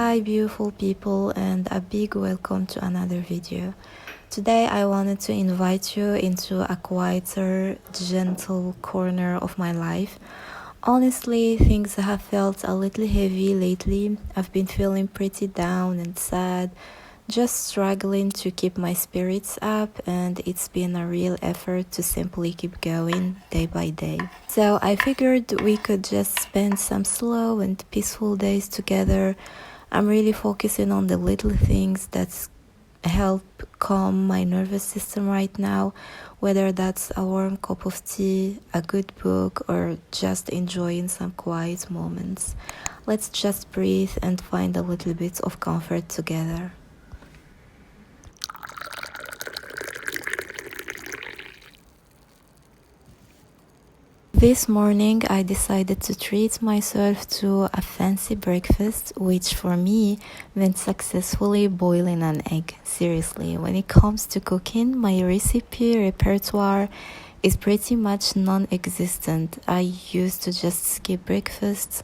Hi beautiful people, and a big welcome to another video. Today I wanted to invite you into a quieter, gentle corner of my life. Honestly, things have felt a little heavy lately. I've been feeling pretty down and sad, just struggling to keep my spirits up, and it's been a real effort to simply keep going day by day. So I figured we could just spend some slow and peaceful days together. I'm really focusing on the little things that help calm my nervous system right now, whether that's a warm cup of tea, a good book, or just enjoying some quiet moments. Let's just breathe and find a little bit of comfort together. This morning, I decided to treat myself to a fancy breakfast, which for me meant successfully boiling an egg. Seriously, when it comes to cooking, my recipe repertoire is pretty much non existent. I used to just skip breakfasts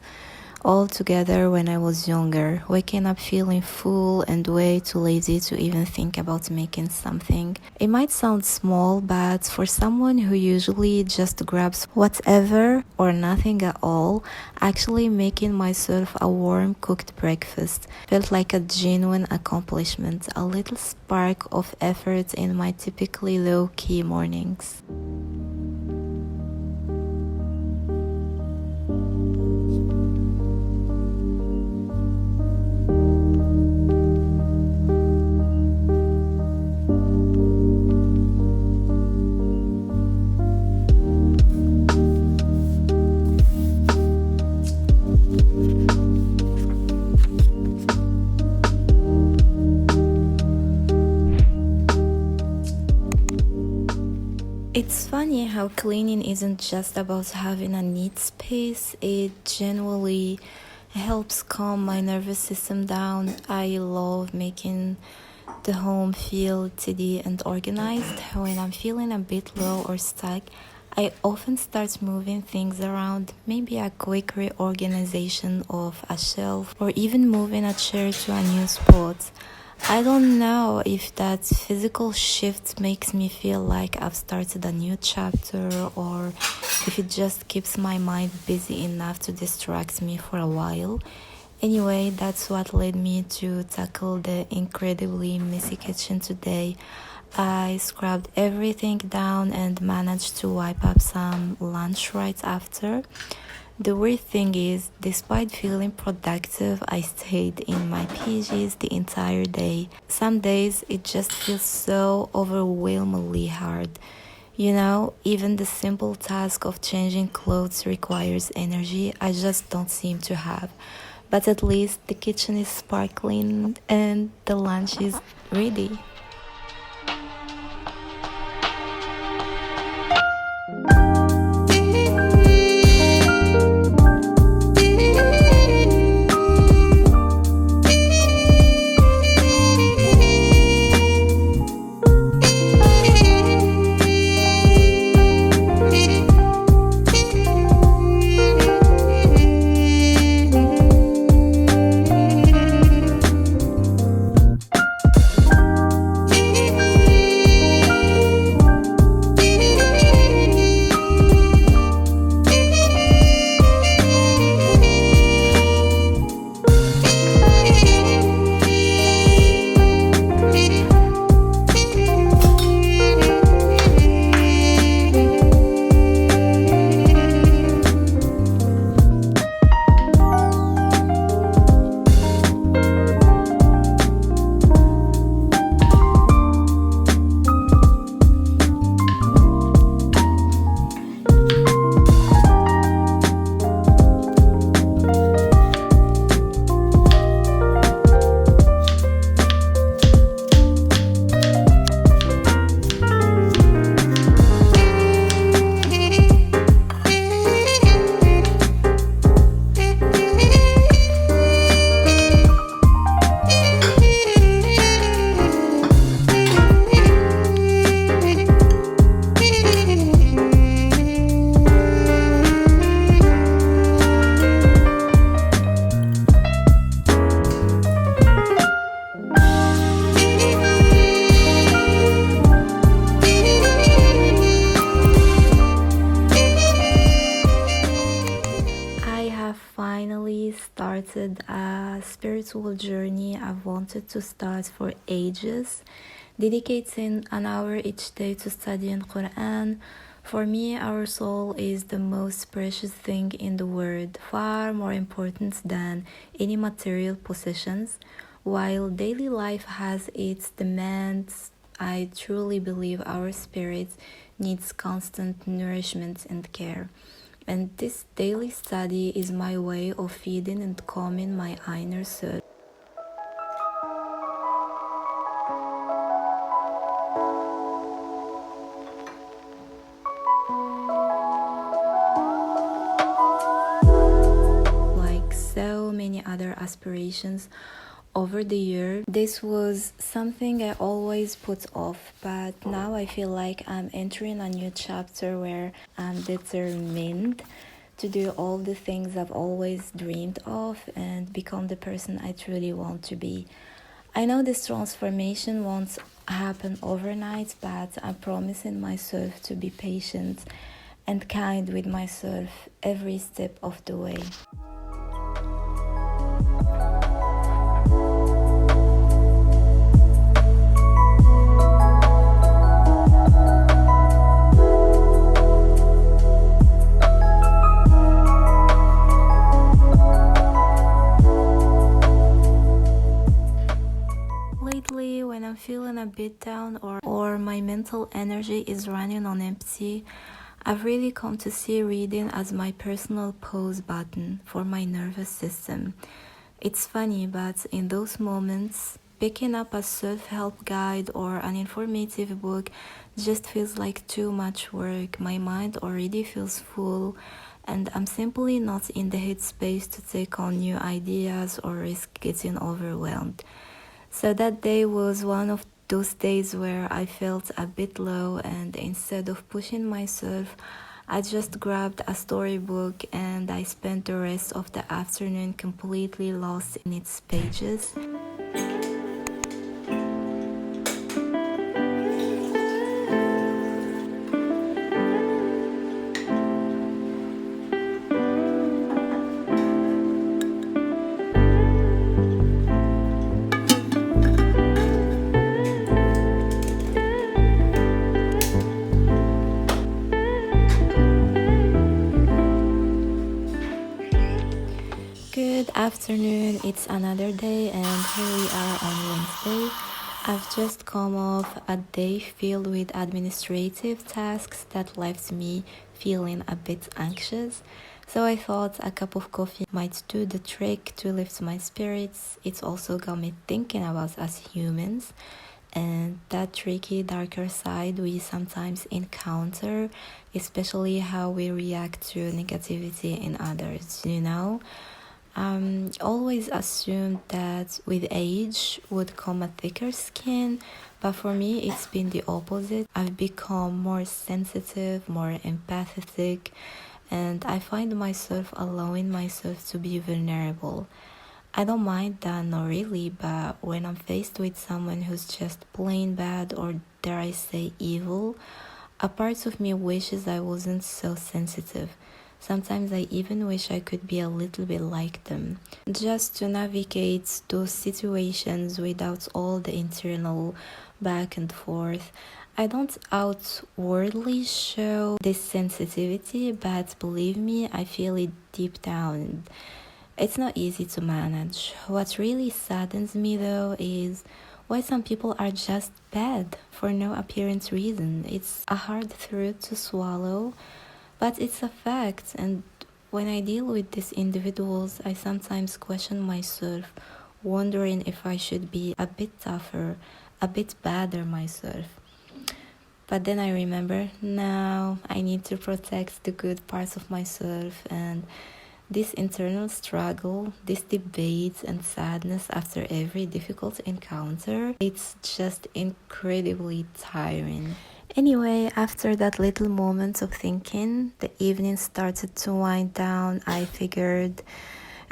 altogether when I was younger, waking up feeling full and way too lazy to even think about making something. It might sound small, but for someone who usually just grabs whatever or nothing at all, actually making myself a warm cooked breakfast felt like a genuine accomplishment, a little spark of effort in my typically low-key mornings. It's funny how cleaning isn't just about having a neat space, it genuinely helps calm my nervous system down. I love making the home feel tidy and organized. When I'm feeling a bit low or stuck, I often start moving things around, maybe a quick reorganization of a shelf or even moving a chair to a new spot. I don't know if that physical shift makes me feel like I've started a new chapter or if it just keeps my mind busy enough to distract me for a while. Anyway, that's what led me to tackle the incredibly messy kitchen today. I scrubbed everything down and managed to wipe up some lunch right after. The weird thing is, despite feeling productive, I stayed in my PJs the entire day. Some days it just feels so overwhelmingly hard. You know, even the simple task of changing clothes requires energy I just don't seem to have. But at least the kitchen is sparkling and the lunch is ready. started a spiritual journey I've wanted to start for ages, dedicating an hour each day to studying Qur'an. For me, our soul is the most precious thing in the world, far more important than any material possessions. While daily life has its demands, I truly believe our spirit needs constant nourishment and care. And this daily study is my way of feeding and calming my inner soul. Like so many other aspirations over the year, this was something I always put off, but now I feel like I'm entering a new chapter where I'm determined to do all the things I've always dreamed of and become the person I truly want to be. I know this transformation won't happen overnight, but I'm promising myself to be patient and kind with myself every step of the way. Lately, when I'm feeling a bit down or my mental energy is running on empty, I've really come to see reading as my personal pause button for my nervous system. It's funny, but in those moments, picking up a self-help guide or an informative book just feels like too much work. My mind already feels full, and I'm simply not in the headspace to take on new ideas or risk getting overwhelmed. So that day was one of those days where I felt a bit low, and instead of pushing myself, I just grabbed a storybook and I spent the rest of the afternoon completely lost in its pages. Good afternoon, it's another day, and here we are on Wednesday. I've just come off a day filled with administrative tasks that left me feeling a bit anxious. So I thought a cup of coffee might do the trick to lift my spirits. It's also got me thinking about us humans and that tricky, darker side we sometimes encounter, especially how we react to negativity in others. Always assumed that with age would come a thicker skin, but for me it's been the opposite. I've become more sensitive, more empathetic, and I find myself allowing myself to be vulnerable. I don't mind that, not really, but when I'm faced with someone who's just plain bad or dare I say evil, a part of me wishes I wasn't so sensitive. Sometimes I even wish I could be a little bit like them, just to navigate those situations without all the internal back and forth. I don't outwardly show this sensitivity, but believe me, I feel it deep down. It's not easy to manage. What really saddens me though is why some people are just bad for no apparent reason. It's a hard truth to swallow, but it's a fact, and when I deal with these individuals, I sometimes question myself, wondering if I should be a bit tougher, a bit better myself. But then I remember, now I need to protect the good parts of myself, and this internal struggle, this debate and sadness after every difficult encounter, it's just incredibly tiring. Anyway, after that little moment of thinking, the evening started to wind down. I figured,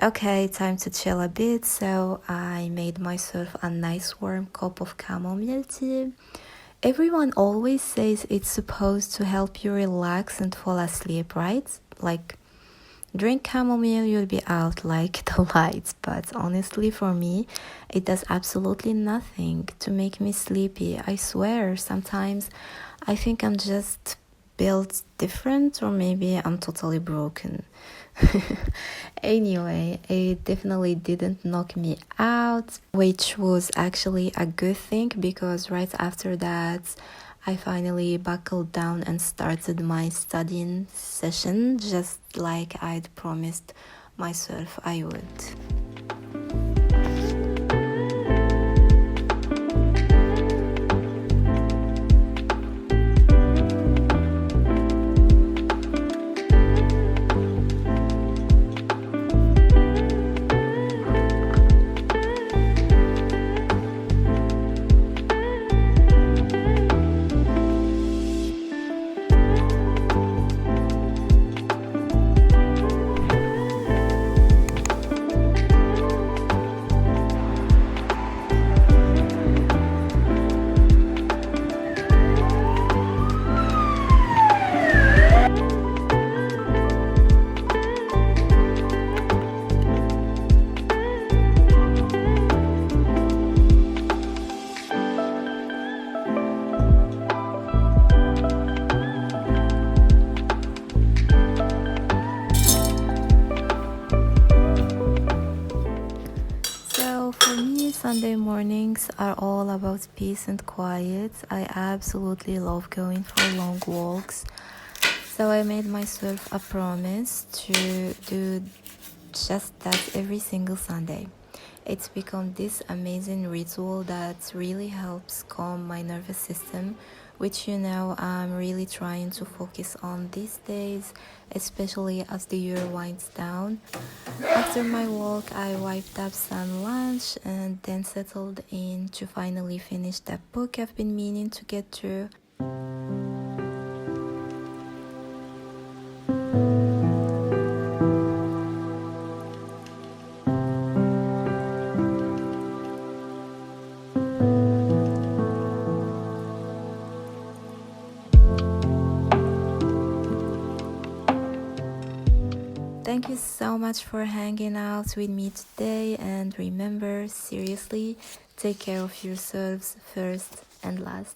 okay, time to chill a bit, so I made myself a nice warm cup of chamomile tea. Everyone always says it's supposed to help you relax and fall asleep, right? Like, Drink chamomile, you'll be out like the lights, but honestly, for me, it does absolutely nothing to make me sleepy. I swear, sometimes I think I'm just built different, or maybe I'm totally broken. Anyway, it definitely didn't knock me out, which was actually a good thing because right after that, I finally buckled down and started my studying session just like I'd promised myself I would. So for me, Sunday mornings are all about peace and quiet. I absolutely love going for long walks. So I made myself a promise to do just that every single Sunday. It's become this amazing ritual that really helps calm my nervous system, which I'm really trying to focus on these days, especially as the year winds down. After my walk, I wiped up some lunch and then settled in to finally finish that book I've been meaning to get through. Thank you so much for hanging out with me today, and remember, seriously, take care of yourselves first and last.